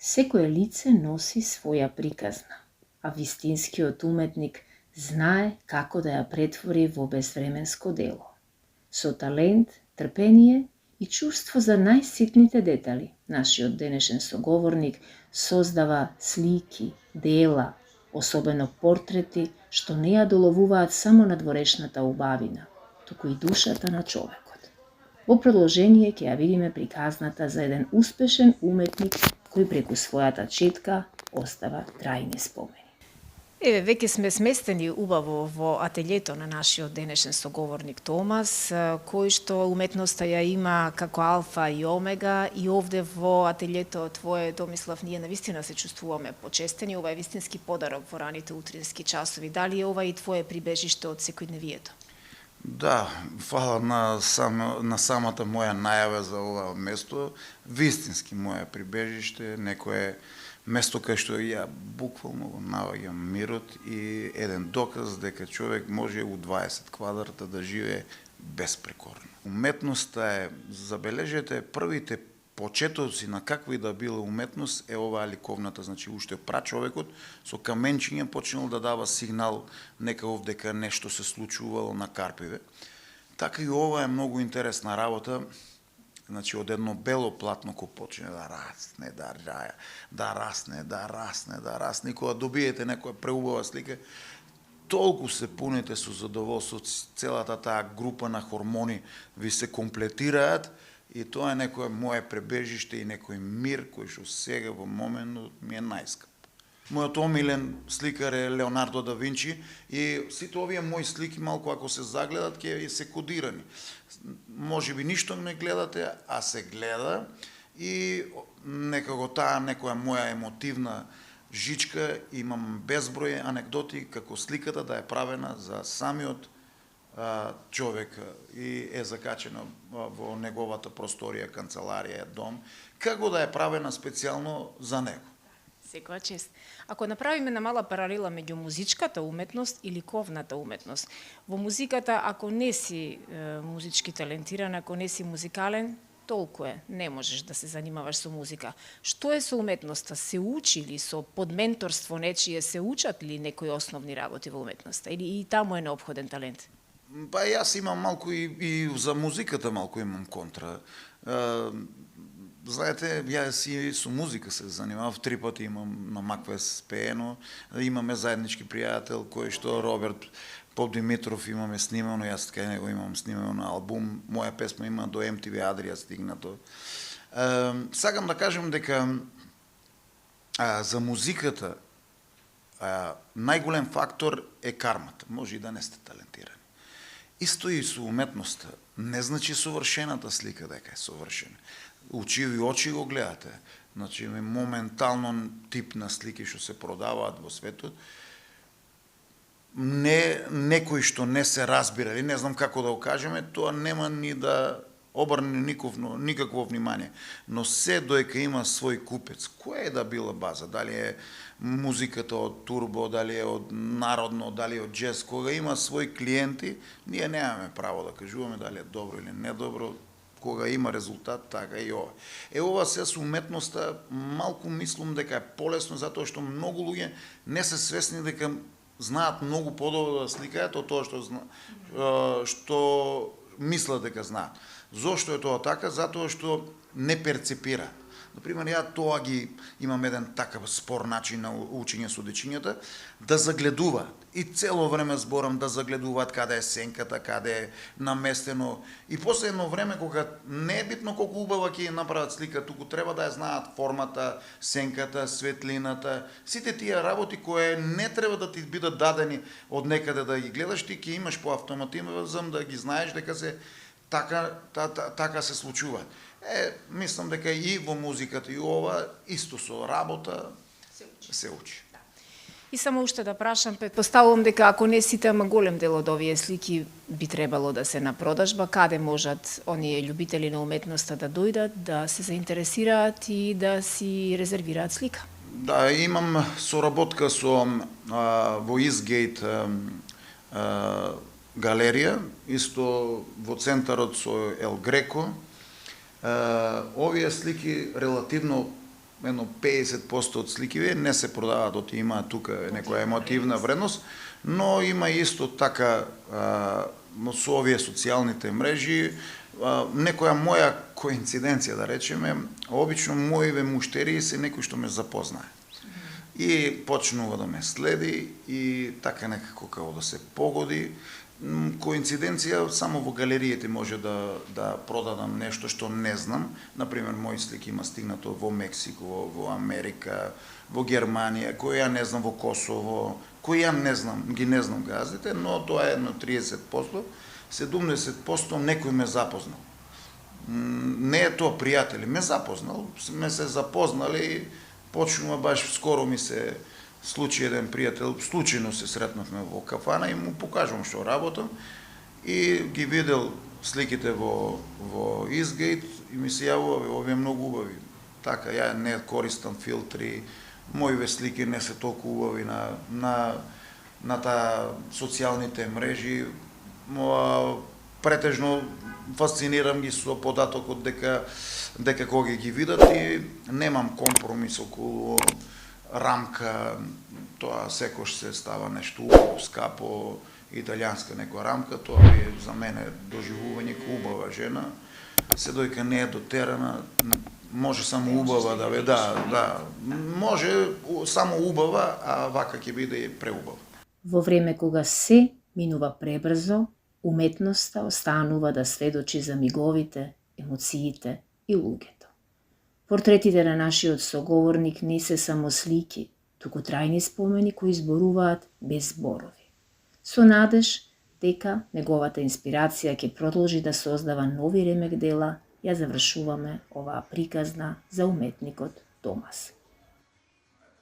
Секое лице носи своја приказна, а вистинскиот уметник знае како да ја претвори во безвременско дело. Со талент, трпение и чувство за најситните детали, нашиот денешен соговорник создава слики, дела, особено портрети, што не ја доловуваат само надворешната убавина, туку и душата на човекот. Во продолжение ќе ја видиме приказната за еден успешен уметник кој преку својата четка остава трајни спомени. Еве, веќе сме сместени убаво во ателјето на нашиот денешен соговорник Томас, кој што уметноста ја има како алфа и омега, и овде во ателјето твое, Томислав, ние навистина се чувствуваме почестени. Ова е вистински подарок во раните утрински часови. Дали е ова и твое прибежиште од секојдневието? Да, фала на самата моја најава за ова место, вистински моја прибежиште, некое место кај што ја буквално го наоѓам мирот и еден доказ дека човек може у 20 квадрата да живее безпрекорно. Уметноста е, забележете, првите почетоци на каква и да била уметност е оваа ликовната, значи уште прачовекот со каменчиња почнал да дава сигнал некаков дека нешто се случувало на карпиве. Така и ова е многу интересна работа. Значи, од едно бело платно кој почне да расне, да раја, да расне, и кога добиете некоја преубава слика, толку се пуните со задоволство, целата таа група на хормони ви се комплетираат, и тоа е некој моје пребежиште и некој мир кој што сега во моментот ми е најскап. Мојот омилен сликар е Леонардо да Винчи и сите овие мои слики малку ако се загледат ќе се кодирани. Може би ништо не гледате, а се гледа и некако таа некоја моја емотивна жичка, имам безброј анекдоти како сликата да е правена за самиот човек и е закачена во неговата просторија, канцеларија, дом, како да е правена специјално за него. Секоја чест. Ако направиме на мала паралела меѓу музичката уметност и ликовната уметност, во музиката, ако не си музички талентиран, ако не си музикален, толку е, не можеш да се занимаваш со музика. Што е со уметноста? Се учи ли со подменторство нечие, се учат ли некои основни работи во уметноста? Или и таму е необходен талент? Па јас имам малку и за музиката малку имам контра. Знаете, јас и со музика се занимавав, 3 пати имам на Маквес пеено, имаме заеднички пријател кој што Роберт Попдимитров имаме снимано, јас кај него имам снимано на албум, моја песма има до MTV Адрија стигнато. Сакам да кажем дека за музиката најголем фактор е кармата, може и да не сте талентирани. Исто и со уметноста, не значи совршената слика дека е совршена. Очиви очи го гледате, значи моментално тип на слики што се продаваат во светот, некој што не се разбира, или не знам како да го кажеме, тоа нема ни да обрне никакво внимание. Но се доека има свој купец, која е да била база, дали е музиката од турбо, дали е од народно, дали е од джез, кога има своји клиенти, ние немаме право да кажуваме дали е добро или недобро, кога има резултат, така и ова. Ова се со уметноста, малку мислам дека е полесно, затоа што многу луѓе не се свесни дека знаат многу подобро да сликаат од тоа што мислат дека знаат. Зошто е тоа така? Затоа што не перцепираат. Например, ја тоа ги имам еден такав спор начин на учење со дечињата, да загледуваат. И цело време зборам да загледуваат каде е сенката, каде е наместено. И после едно време, кога не е битно колку убава ќе направат слика, туку треба да ја знаат формата, сенката, светлината, сите тие работи кои не треба да ти бидат дадени од некаде да ги гледаш, ти ќе имаш по автоматизам да ги знаеш дека се така се случуваат. Мислам дека и во музиката и ова, исто со работа, се учи. И само уште да прашам, предпоставувам дека ако не сите, ама голем дел од овие слики би требало да се на продажба, каде можат оние љубители на уметноста да дојдат, да се заинтересираат и да си резервираат слика? Да, имам соработка со во Изгейт галерија, исто во центарот со Ел Греко. Овие слики релативно едно 50% од сликиве не се продаваат, оти има тука некоја емотивна вредност, но има исто така со овие социјалните мрежи, некоја моја коинциденција да речеме, обично моиве муштерии се некој што ме запознае. И почнува да ме следи и така некако како да се погоди. Коинциденција само во галериите може да продадам нешто што не знам. Например, мои слики има стигнато во Мексико, во Америка, во Германија, кој ја не знам, во Косово, кој ја не знам, ги не знам газите, но тоа е едно 30%, 70% некој ме запознал. Не е тоа пријатели, ме запознал, ме се запознали, почнува баш скоро ми се случи еден пријател, случајно се сретнавме во кафана и му покажувам што работам и ги видел сликите во Eastgate и ми се јавува, овие многу убави. Така, ја не користам филтри, моиве слики не се толку убави на таа социјалните мрежи, претежно фасцинирам ги со податокот дека кога ги видат и немам компромис околу рамка, тоа секош се става нешто убаво, скапо, италијанска некоја рамка, тоа е за мене доживување како убава жена, се дојка не е дотерана, може само убава да бе, да, може само убава, а вака ќе биде и преубава. Во време кога се минува пребрзо, уметноста останува да сведочи за миговите, емоциите и луѓето. Портретите на нашиот соговорник не се само слики, туку трајни спомени кои зборуваат без зборови. Со надеж дека неговата инспирација ќе продолжи да создава нови ремек дела, ја завршуваме оваа приказна за уметникот Томас.